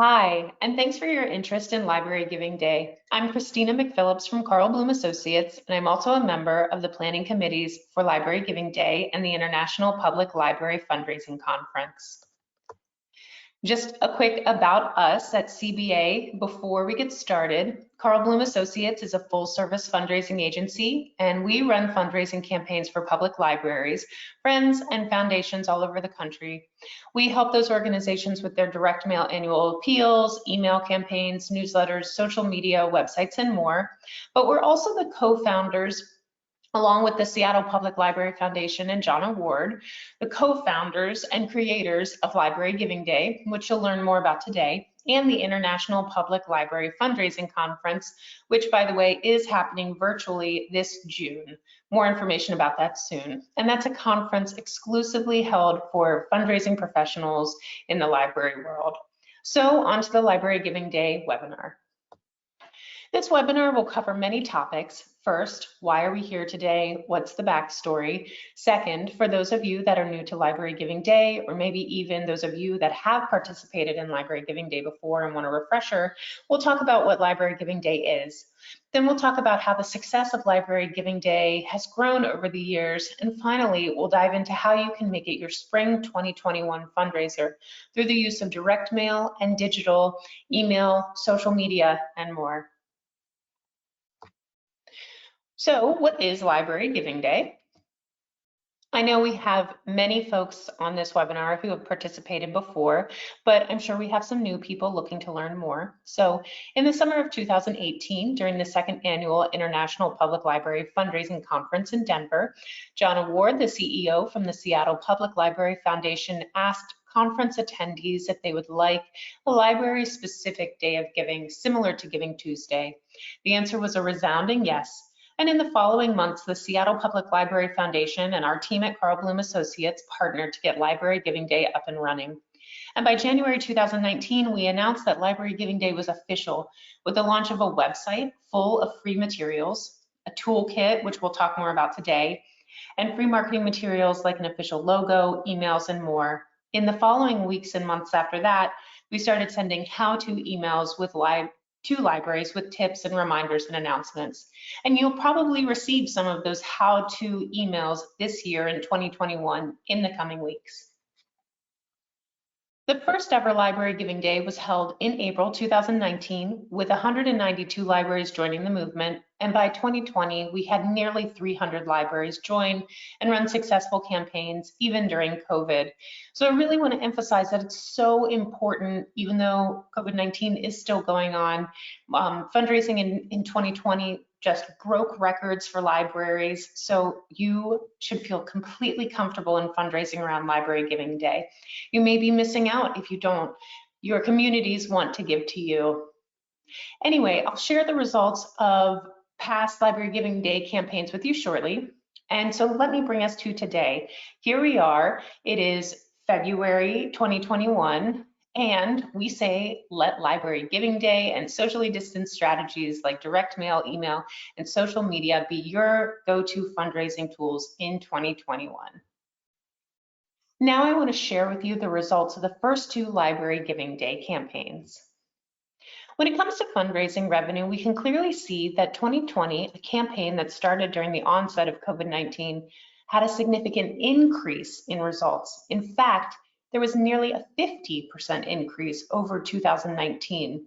Hi, and thanks for your interest in Library Giving Day. I'm Christina McPhillips from Carl Bloom Associates, and I'm also a member of the planning committees for Library Giving Day and the International Public Library Fundraising Conference. Just a quick about us at CBA before we get started. Carl Bloom Associates is a full-service fundraising agency, and we run fundraising campaigns for public libraries, friends, and foundations all over the country. We help those organizations with their direct mail annual appeals, email campaigns, newsletters, social media, websites, and more. But we're also the co-founders, along with the Seattle Public Library Foundation and John Award, the co-founders and creators of Library Giving Day, which you'll learn more about today, and the International Public Library Fundraising Conference, which, by the way, is happening virtually this June. More information about that soon. And that's a conference exclusively held for fundraising professionals in the library world. So on to the Library Giving Day webinar. This webinar will cover many topics. First, why are we here today? What's the backstory? Second, for those of you that are new to Library Giving Day, or maybe even those of you that have participated in Library Giving Day before and want a refresher, we'll talk about what Library Giving Day is. Then we'll talk about how the success of Library Giving Day has grown over the years. And finally, we'll dive into how you can make it your spring 2021 fundraiser through the use of direct mail and digital, email, social media, and more. So what is Library Giving Day? I know we have many folks on this webinar who have participated before, but I'm sure we have some new people looking to learn more. So in the summer of 2018, during the second annual International Public Library Fundraising Conference in Denver, John Award, the CEO from the Seattle Public Library Foundation, asked conference attendees if they would like a library-specific day of giving similar to Giving Tuesday. The answer was a resounding yes. And in the following months, the Seattle Public Library Foundation and our team at Carl Bloom Associates partnered to get Library Giving Day up and running. And by January 2019, we announced that Library Giving Day was official with the launch of a website full of free materials, a toolkit, which we'll talk more about today, and free marketing materials like an official logo, emails, and more. In the following weeks and months after that, we started sending how-to emails to libraries with tips and reminders and announcements. And you'll probably receive some of those how-to emails this year in 2021 in the coming weeks. The first ever Library Giving Day was held in April 2019 with 192 libraries joining the movement, and by 2020 we had nearly 300 libraries join and run successful campaigns even during COVID. So I really want to emphasize that it's so important, even though COVID-19 is still going on. Fundraising in 2020 just broke records for libraries, so you should feel completely comfortable in fundraising around Library Giving Day. You may be missing out if you don't. Your communities want to give to you. Anyway, I'll share the results of past Library Giving Day campaigns with you shortly. And so let me bring us to today. Here we are. It is February 2021. And we say, let Library Giving Day and socially distanced strategies like direct mail, email, and social media be your go-to fundraising tools in 2021. Now I want to share with you the results of the first two Library Giving Day campaigns. When it comes to fundraising revenue, we can clearly see that 2020, a campaign that started during the onset of COVID-19, had a significant increase in results. In fact, there was nearly a 50% increase over 2019.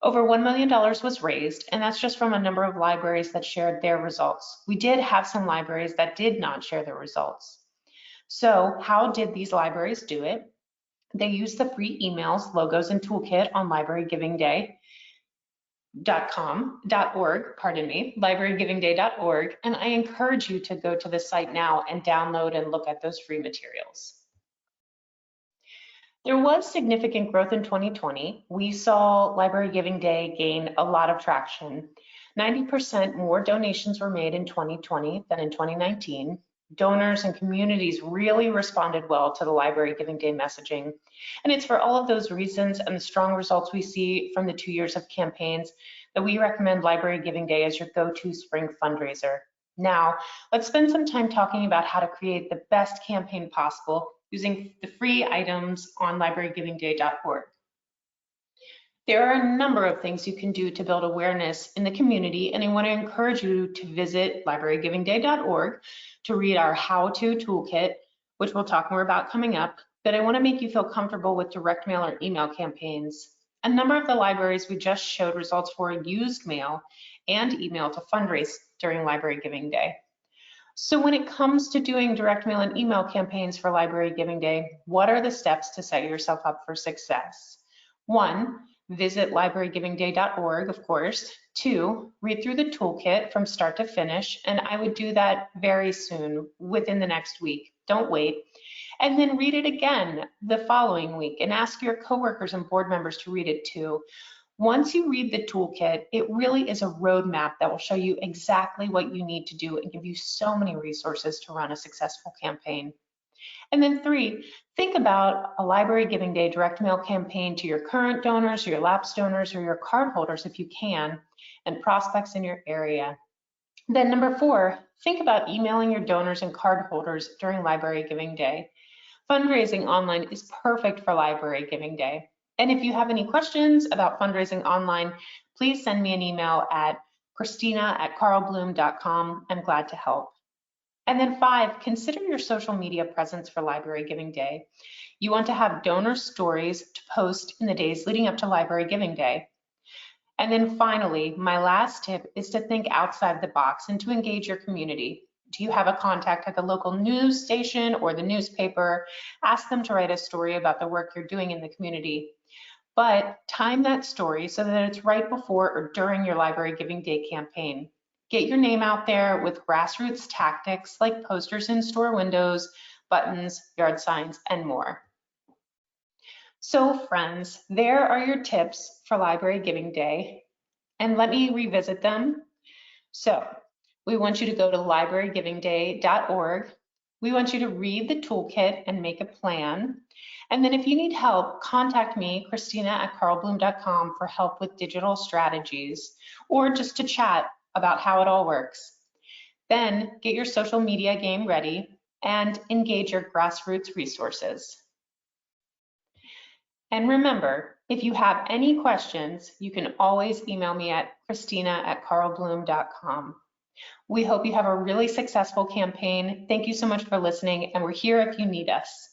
Over $1 million was raised, and that's just from a number of libraries that shared their results. We did have some libraries that did not share their results. So how did these libraries do it? They used the free emails, logos, and toolkit on librarygivingday.org, and I encourage you to go to the site now and download and look at those free materials. There was significant growth in 2020. We saw Library Giving Day gain a lot of traction. 90% more donations were made in 2020 than in 2019. Donors and communities really responded well to the Library Giving Day messaging. And it's for all of those reasons and the strong results we see from the 2 years of campaigns that we recommend Library Giving Day as your go-to spring fundraiser. Now, let's spend some time talking about how to create the best campaign possible using the free items on librarygivingday.org. There are a number of things you can do to build awareness in the community, and I want to encourage you to visit librarygivingday.org to read our how-to toolkit, which we'll talk more about coming up, but I want to make you feel comfortable with direct mail or email campaigns. A number of the libraries we just showed results for used mail and email to fundraise during Library Giving Day. So when it comes to doing direct mail and email campaigns for Library Giving Day, what are the steps to set yourself up for success? 1, visit librarygivingday.org, of course. 2, read through the toolkit from start to finish, and I would do that very soon, within the next week. Don't wait. And then read it again the following week and ask your coworkers and board members to read it too. Once you read the toolkit, it really is a roadmap that will show you exactly what you need to do and give you so many resources to run a successful campaign. And then 3, think about a Library Giving Day direct mail campaign to your current donors, your lapsed donors, or your card holders if you can, and prospects in your area. Then number 4, think about emailing your donors and card holders during Library Giving Day. Fundraising online is perfect for Library Giving Day. And if you have any questions about fundraising online, please send me an email at christina@carlbloom.com. I'm glad to help. And then 5, consider your social media presence for Library Giving Day. You want to have donor stories to post in the days leading up to Library Giving Day. And then finally, my last tip is to think outside the box and to engage your community. Do you have a contact at the local news station or the newspaper? Ask them to write a story about the work you're doing in the community. But time that story so that it's right before or during your Library Giving Day campaign. Get your name out there with grassroots tactics like posters in store windows, buttons, yard signs, and more. So friends, there are your tips for Library Giving Day. And let me revisit them. So we want you to go to librarygivingday.org. We want you to read the toolkit and make a plan. And then if you need help, contact me, christina@carlbloom.com, for help with digital strategies or just to chat about how it all works. Then get your social media game ready and engage your grassroots resources. And remember, if you have any questions, you can always email me at christina@carlbloom.com. We hope you have a really successful campaign. Thank you so much for listening, and we're here if you need us.